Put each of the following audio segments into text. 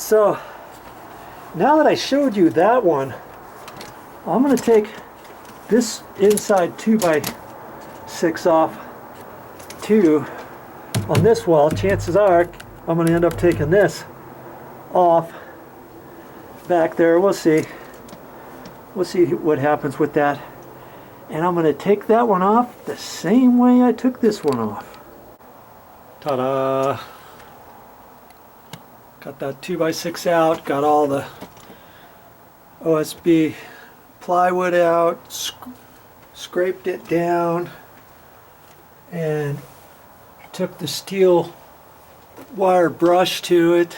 So now that I showed you that one, I'm going to take this inside 2x6 off too. On this wall, chances are I'm going to end up taking this off back there. We'll see. We'll see what happens with that. And I'm going to take that one off the same way I took this one off. Ta-da! Got that 2x6 out, got all the OSB plywood out, scraped it down, and took the steel wire brush to it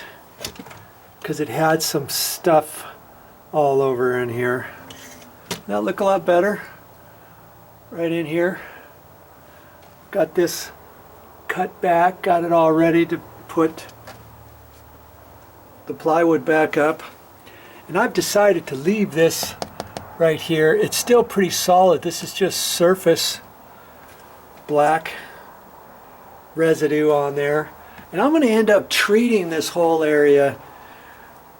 because it had some stuff all over in here. That look a lot better right in here. Got this cut back, got it all ready to put the plywood back up, and I've decided to leave this right here. It's still pretty solid. This is just surface black residue on there, and I'm going to end up treating this whole area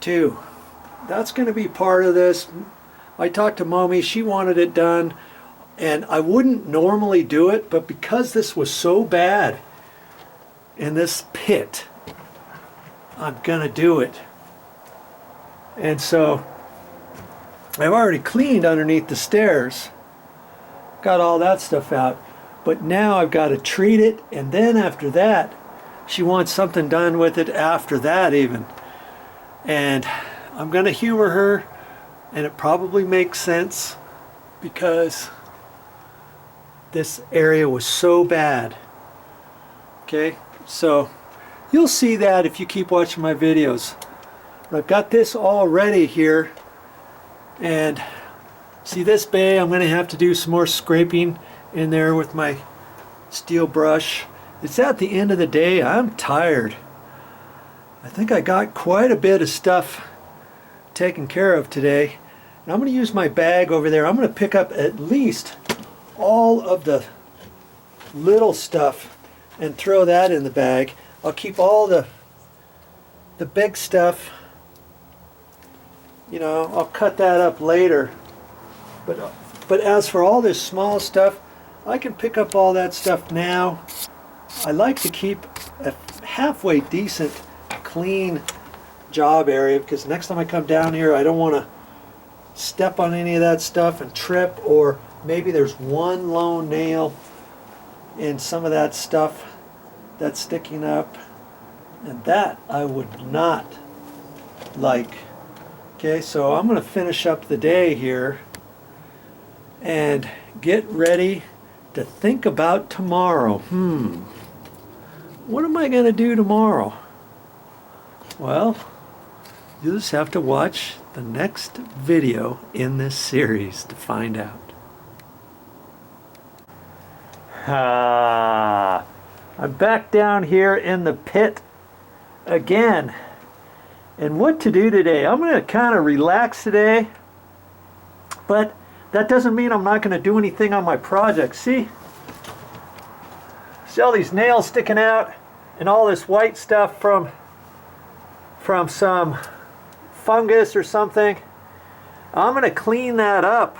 too. That's going to be part of this. I talked to Mommy, she wanted it done, and I wouldn't normally do it, but because this was so bad in this pit, I'm gonna do it. And so I've already cleaned underneath the stairs, got all that stuff out, but now I've got to treat it, and then after that she wants something done with it after that even. And I'm gonna humor her, and it probably makes sense because this area was so bad. Okay, so you'll see that if you keep watching my videos. But I've got this all ready here, and see this bay, I'm going to have to do some more scraping in there with my steel brush. It's at the end of the day. I'm tired. I think I got quite a bit of stuff taken care of today. And I'm going to use my bag over there. I'm going to pick up at least all of the little stuff and throw that in the bag. I'll keep all the big stuff, you know, I'll cut that up later. But as for all this small stuff, I can pick up all that stuff now. I like to keep a halfway decent, clean job area, because next time I come down here, I don't want to step on any of that stuff and trip, or maybe there's one lone nail in some of that stuff that's sticking up, and that I would not like. Okay, so I'm going to finish up the day here and get ready to think about tomorrow. What am I going to do tomorrow? Well, you'll just have to watch the next video in this series to find out. I'm back down here in the pit again. And what to do today? I'm going to kind of relax today, but that doesn't mean I'm not going to do anything on my project. See all these nails sticking out and all this white stuff from some fungus or something? I'm going to clean that up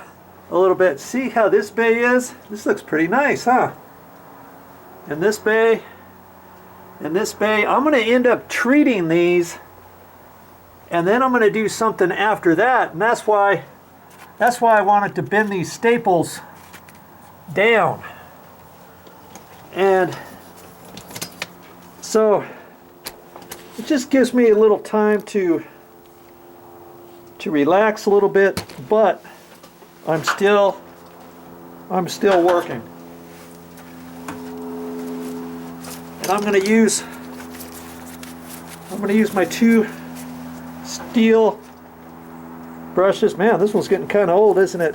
a little bit. See how this bay is? This looks pretty nice, huh? And this bay, and this bay. I'm going to end up treating these, and then I'm going to do something after that, and that's why I wanted to bend these staples down. And so it just gives me a little time to relax a little bit, but I'm still working. And I'm going to use my two steel brushes. Man, this one's getting kind of old, isn't it?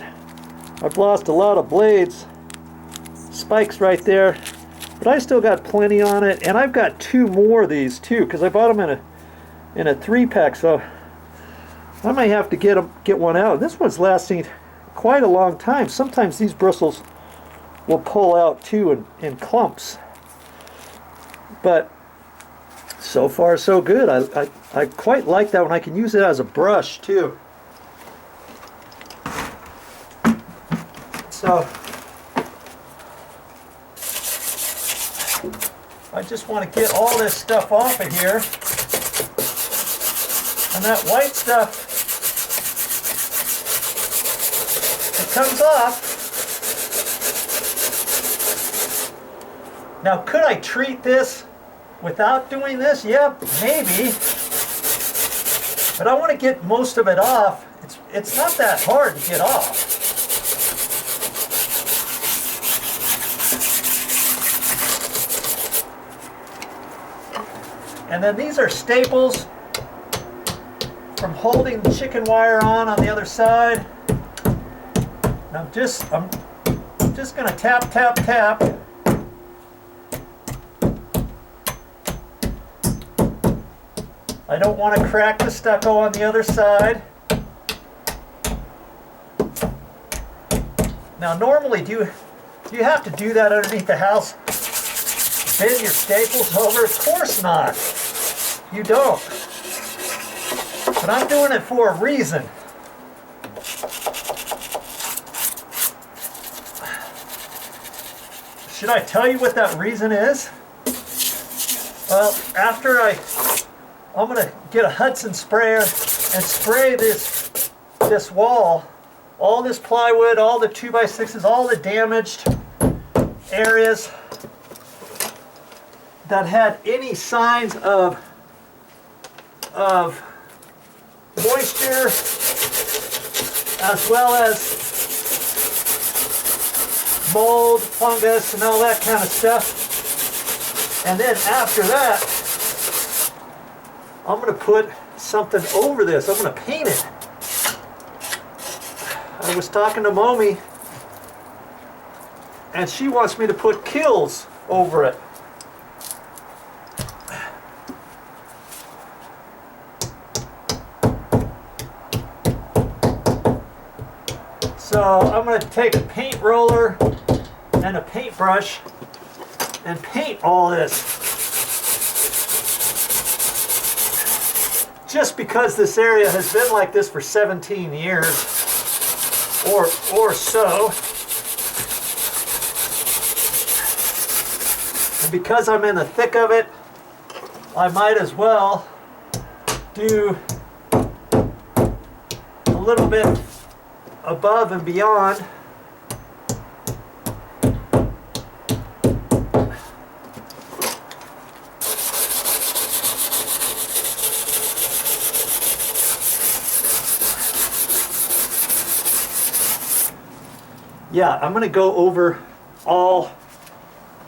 I've lost a lot of blades, spikes right there, but I still got plenty on it, and I've got two more of these too, because I bought them in a 3-pack, so I might have to get one out. This one's lasting quite a long time. Sometimes these bristles will pull out too in clumps. But So far so good. I quite like that one. I can use it as a brush too. So I just want to get all this stuff off of here. And that white stuff, it comes off. Now, could I treat this without doing this? Yeah, maybe. But I want to get most of it off. It's not that hard to get off. And then these are staples from holding the chicken wire on the other side. And I'm just going to tap, tap, tap. I don't want to crack the stucco on the other side. Now normally, do you have to do that underneath the house? Bend your staples over? Of course not. You don't. But I'm doing it for a reason. Should I tell you what that reason is? Well, after I'm going to get a Hudson sprayer and spray this wall, all this plywood, all the 2x6s, all the damaged areas that had any signs of moisture, as well as mold, fungus, and all that kind of stuff. And then after that, I'm going to put something over this. I'm going to paint it. I was talking to Mommy, and she wants me to put kills over it. So I'm going to take a paint roller and a paintbrush and paint all this. Just because this area has been like this for 17 years or so. And because I'm in the thick of it, I might as well do a little bit above and beyond. Yeah, I'm going to go over all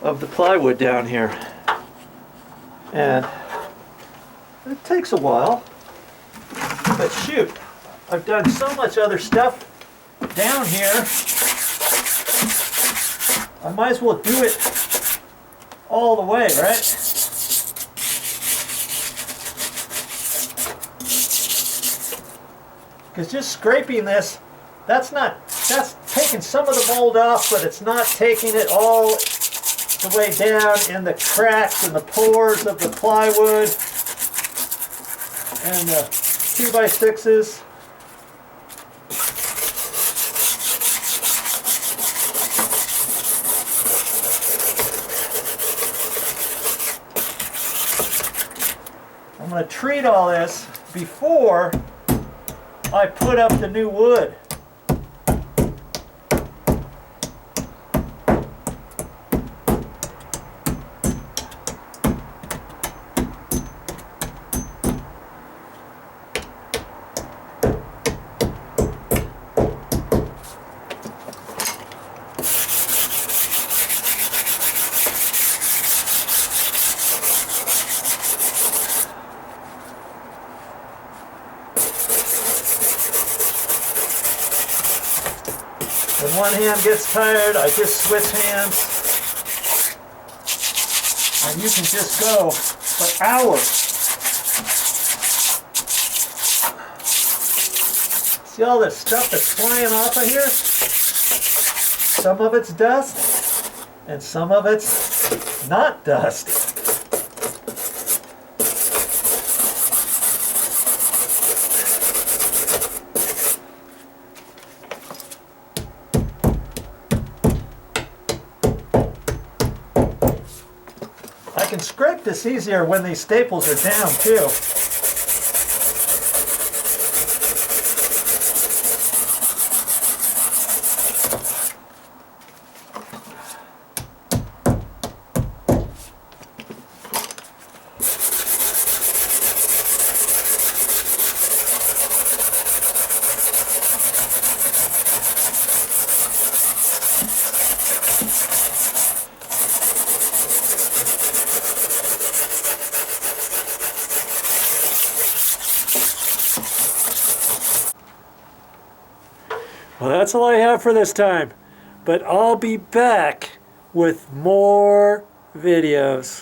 of the plywood down here. And it takes a while, but shoot, I've done so much other stuff down here, I might as well do it all the way, right? Because just scraping this, that's taking some of the mold off, but it's not taking it all the way down in the cracks and the pores of the plywood and the 2x6s. I'm going to treat all this before I put up the new wood. When one hand gets tired, I just switch hands. And you can just go for hours. See all this stuff that's flying off of here? Some of it's dust, and some of it's not dust. make this easier when these staples are down too. Well, that's all I have for this time, but I'll be back with more videos.